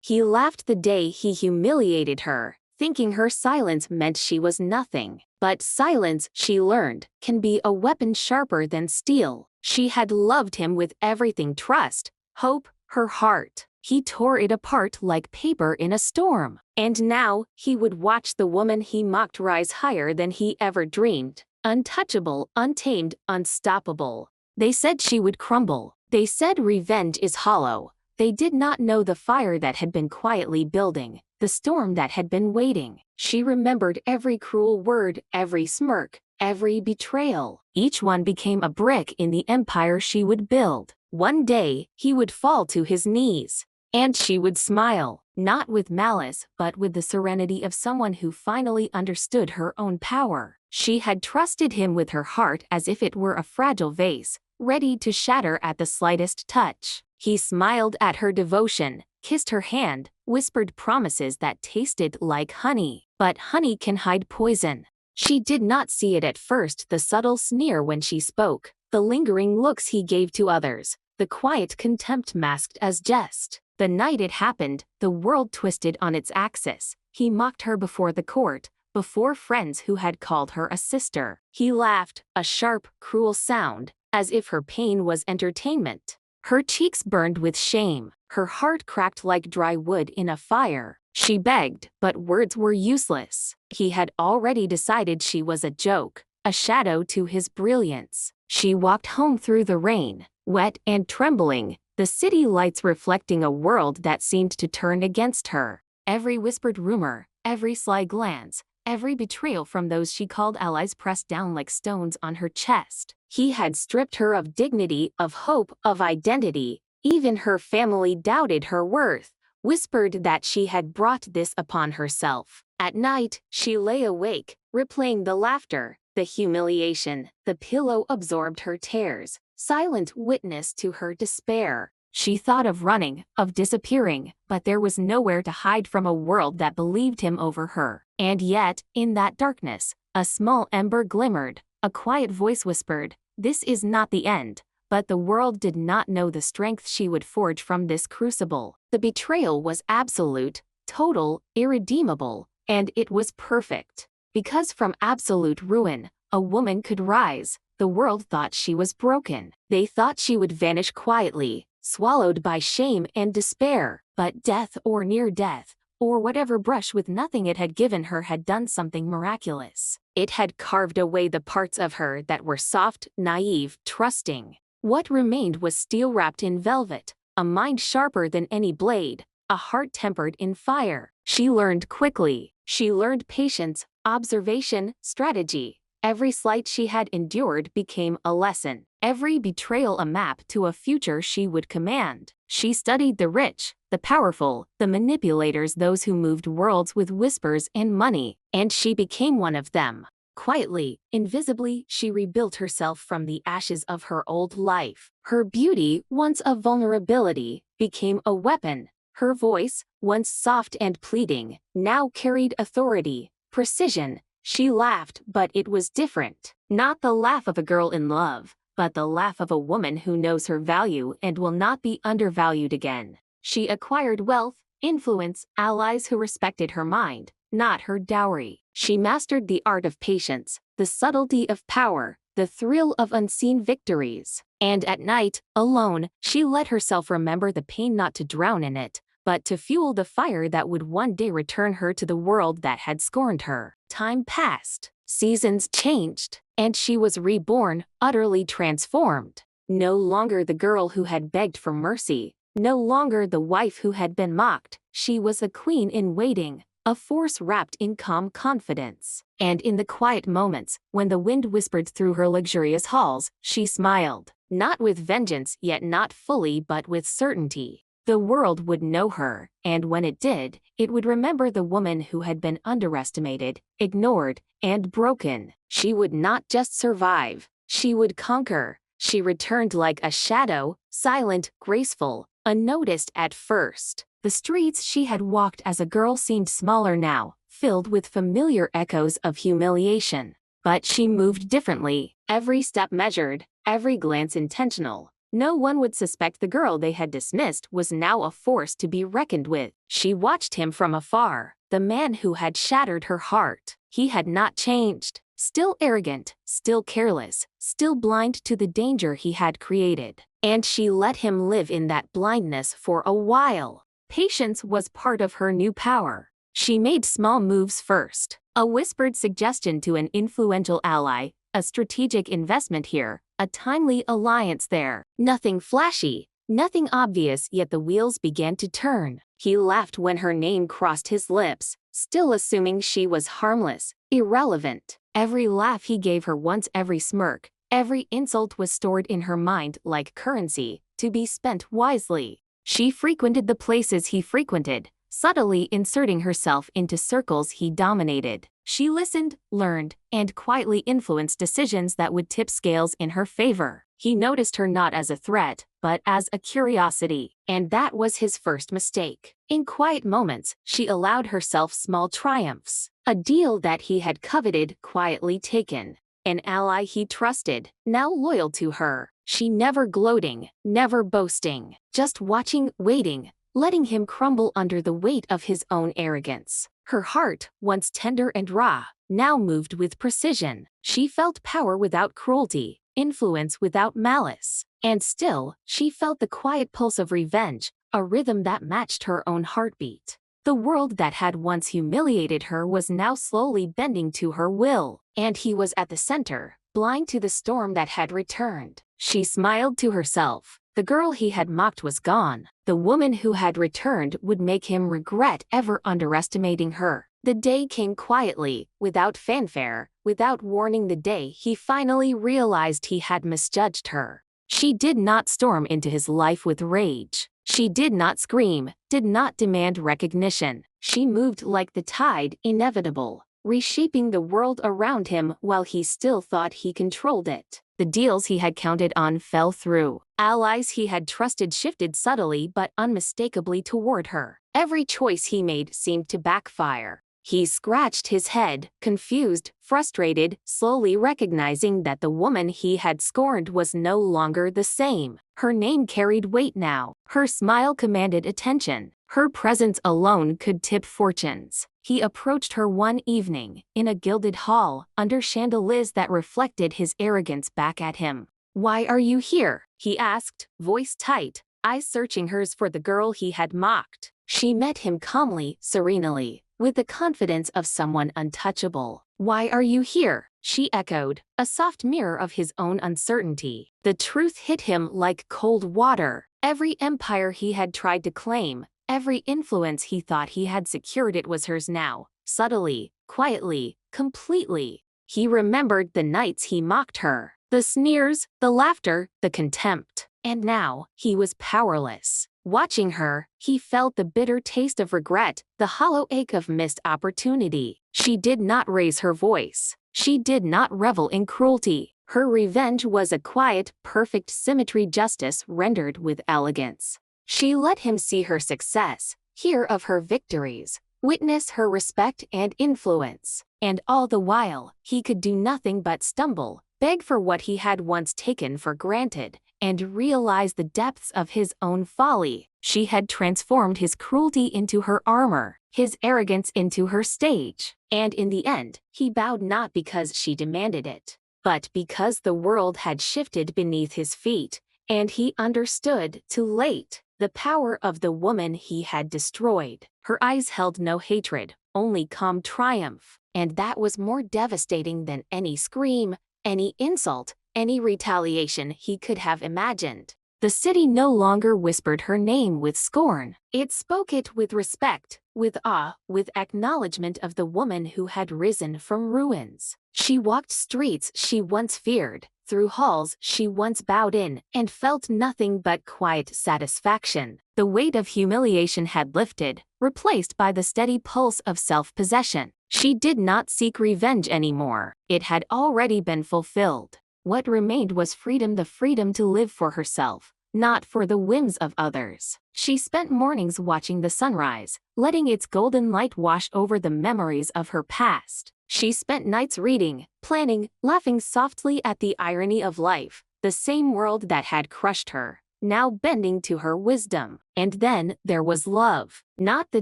He laughed the day he humiliated her, thinking her silence meant she was nothing. But silence, she learned, can be a weapon sharper than steel. She had loved him with everything: trust, hope, her heart. He tore it apart like paper in a storm. And now, he would watch the woman he mocked rise higher than he ever dreamed. Untouchable, untamed, unstoppable. They said she would crumble. They said revenge is hollow. They did not know the fire that had been quietly building, the storm that had been waiting. She remembered every cruel word, every smirk, every betrayal. Each one became a brick in the empire she would build. One day, he would fall to his knees. And she would smile, not with malice, but with the serenity of someone who finally understood her own power. She had trusted him with her heart as if it were a fragile vase, ready to shatter at the slightest touch. He smiled at her devotion, kissed her hand, whispered promises that tasted like honey. But honey can hide poison. She did not see it at first: the subtle sneer when she spoke, the lingering looks he gave to others, the quiet contempt masked as jest. The night it happened, the world twisted on its axis. He mocked her before the court, before friends who had called her a sister. He laughed, a sharp, cruel sound, as if her pain was entertainment. Her cheeks burned with shame, her heart cracked like dry wood in a fire. She begged, but words were useless. He had already decided she was a joke, a shadow to his brilliance. She walked home through the rain, wet and trembling, the city lights reflecting a world that seemed to turn against her. Every whispered rumor, every sly glance, every betrayal from those she called allies pressed down like stones on her chest. He had stripped her of dignity, of hope, of identity. Even her family doubted her worth, whispered that she had brought this upon herself. At night, she lay awake, replaying the laughter, the humiliation. The pillow absorbed her tears, silent witness to her despair. She thought of running, of disappearing, but there was nowhere to hide from a world that believed him over her. And yet, in that darkness, a small ember glimmered, a quiet voice whispered, "This is not the end." But the world did not know the strength she would forge from this crucible. The betrayal was absolute, total, irredeemable, and it was perfect. Because from absolute ruin, a woman could rise. The world thought she was broken. They thought she would vanish quietly, swallowed by shame and despair. But death or near death, or whatever brush with nothing it had given her, had done something miraculous. It had carved away the parts of her that were soft, naive, trusting. What remained was steel wrapped in velvet, a mind sharper than any blade, a heart tempered in fire. She learned quickly. She learned patience, observation, strategy. Every slight she had endured became a lesson. Every betrayal a map to a future she would command. She studied the rich, the powerful, the manipulators, those who moved worlds with whispers and money, and she became one of them. Quietly, invisibly, she rebuilt herself from the ashes of her old life. Her beauty, once a vulnerability, became a weapon. Her voice, once soft and pleading, now carried authority, precision. She laughed, but it was different. Not the laugh of a girl in love, but the laugh of a woman who knows her value and will not be undervalued again. She acquired wealth, influence, allies who respected her mind, not her dowry. She mastered the art of patience, the subtlety of power, the thrill of unseen victories. And at night, alone, she let herself remember the pain, not to drown in it, but to fuel the fire that would one day return her to the world that had scorned her. Time passed, seasons changed, and she was reborn, utterly transformed. No longer the girl who had begged for mercy, no longer the wife who had been mocked. She was a queen in waiting, a force wrapped in calm confidence. And in the quiet moments, when the wind whispered through her luxurious halls, she smiled. Not with vengeance, yet not fully, but with certainty. The world would know her, and when it did, it would remember the woman who had been underestimated, ignored, and broken. She would not just survive, she would conquer. She returned like a shadow, silent, graceful, unnoticed at first. The streets she had walked as a girl seemed smaller now, filled with familiar echoes of humiliation. But she moved differently, every step measured, every glance intentional. No one would suspect the girl they had dismissed was now a force to be reckoned with. She watched him from afar, the man who had shattered her heart. He had not changed. Still arrogant, still careless, still blind to the danger he had created. And she let him live in that blindness for a while. Patience was part of her new power. She made small moves first. A whispered suggestion to an influential ally, a strategic investment here, a timely alliance there. Nothing flashy, nothing obvious, yet the wheels began to turn. He laughed when her name crossed his lips, still assuming she was harmless, irrelevant. Every laugh he gave her once, every smirk, every insult was stored in her mind like currency, to be spent wisely. She frequented the places he frequented, subtly inserting herself into circles he dominated. She listened, learned, and quietly influenced decisions that would tip scales in her favor. He noticed her not as a threat, but as a curiosity. And that was his first mistake. In quiet moments, she allowed herself small triumphs. A deal that he had coveted, quietly taken. An ally he trusted, now loyal to her. She never gloating, never boasting. Just watching, waiting, letting him crumble under the weight of his own arrogance. Her heart, once tender and raw, now moved with precision. She felt power without cruelty, influence without malice. And still, she felt the quiet pulse of revenge, a rhythm that matched her own heartbeat. The world that had once humiliated her was now slowly bending to her will. And he was at the center, blind to the storm that had returned. She smiled to herself. The girl he had mocked was gone. The woman who had returned would make him regret ever underestimating her. The day came quietly, without fanfare, without warning, the day he finally realized he had misjudged her. She did not storm into his life with rage. She did not scream, did not demand recognition. She moved like the tide, inevitable, reshaping the world around him while he still thought he controlled it. The deals he had counted on fell through. Allies he had trusted shifted subtly but unmistakably toward her. Every choice he made seemed to backfire. He scratched his head, confused, frustrated, slowly recognizing that the woman he had scorned was no longer the same. Her name carried weight now. Her smile commanded attention. Her presence alone could tip fortunes. He approached her one evening, in a gilded hall, under chandeliers that reflected his arrogance back at him. "Why are you here?" he asked, voice tight, eyes searching hers for the girl he had mocked. She met him calmly, serenely, with the confidence of someone untouchable. "Why are you here?" she echoed, a soft mirror of his own uncertainty. The truth hit him like cold water. Every empire he had tried to claim, every influence he thought he had secured, it was hers now, subtly, quietly, completely. He remembered the nights he mocked her, the sneers, the laughter, the contempt. And now, he was powerless. Watching her, he felt the bitter taste of regret, the hollow ache of missed opportunity. She did not raise her voice. She did not revel in cruelty. Her revenge was a quiet, perfect symmetry, justice rendered with elegance. She let him see her success, hear of her victories, witness her respect and influence. And all the while, he could do nothing but stumble, beg for what he had once taken for granted, and realize the depths of his own folly. She had transformed his cruelty into her armor, his arrogance into her stage. And in the end, he bowed not because she demanded it, but because the world had shifted beneath his feet, and he understood, too late, the power of the woman he had destroyed. Her eyes held no hatred, only calm triumph, and that was more devastating than any scream, any insult, any retaliation he could have imagined. The city no longer whispered her name with scorn. It spoke it with respect, with awe, with acknowledgement of the woman who had risen from ruins. She walked streets she once feared, through halls she once bowed in, and felt nothing but quiet satisfaction. The weight of humiliation had lifted, replaced by the steady pulse of self-possession. She did not seek revenge anymore. It had already been fulfilled. What remained was freedom, the freedom to live for herself, not for the whims of others. She spent mornings watching the sunrise, letting its golden light wash over the memories of her past. She spent nights reading, planning, laughing softly at the irony of life, the same world that had crushed her, now bending to her wisdom. And then there was love, not the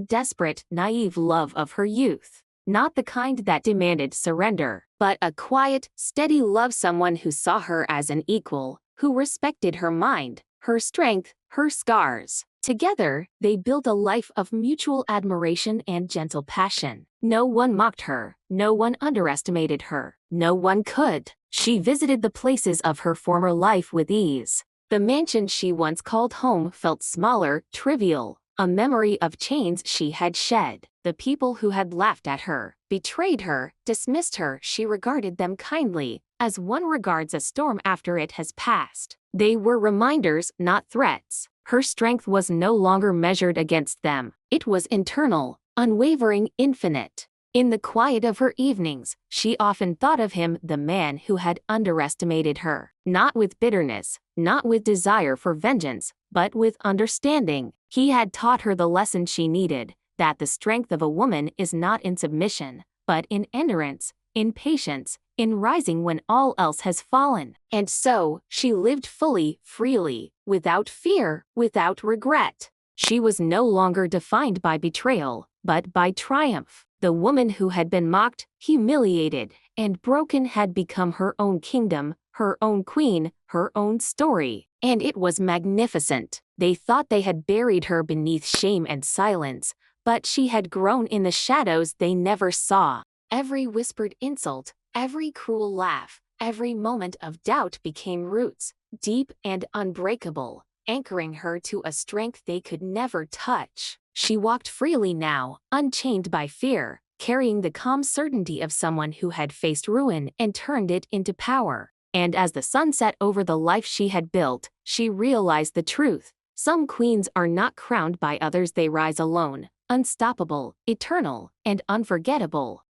desperate, naive love of her youth, not the kind that demanded surrender, but a quiet, steady love, someone who saw her as an equal, who respected her mind, her strength, her scars. Together, they built a life of mutual admiration and gentle passion. No one mocked her, no one underestimated her, no one could. She visited the places of her former life with ease. The mansion she once called home felt smaller, trivial, a memory of chains she had shed. The people who had laughed at her, betrayed her, dismissed her, she regarded them kindly, as one regards a storm after it has passed. They were reminders, not threats. Her strength was no longer measured against them. It was internal, unwavering, infinite. In the quiet of her evenings, she often thought of him, the man who had underestimated her. Not with bitterness, not with desire for vengeance, but with understanding. He had taught her the lesson she needed, that the strength of a woman is not in submission, but in endurance, in patience, in rising when all else has fallen. And so, she lived fully, freely, without fear, without regret. She was no longer defined by betrayal, but by triumph. The woman who had been mocked, humiliated, and broken had become her own kingdom, her own queen, her own story. And it was magnificent. They thought they had buried her beneath shame and silence, but she had grown in the shadows they never saw. Every whispered insult, every cruel laugh, every moment of doubt became roots, deep and unbreakable, anchoring her to a strength they could never touch. She walked freely now, unchained by fear, carrying the calm certainty of someone who had faced ruin and turned it into power. And as the sun set over the life she had built, she realized the truth. Some queens are not crowned by others, they rise alone, unstoppable, eternal, and unforgettable.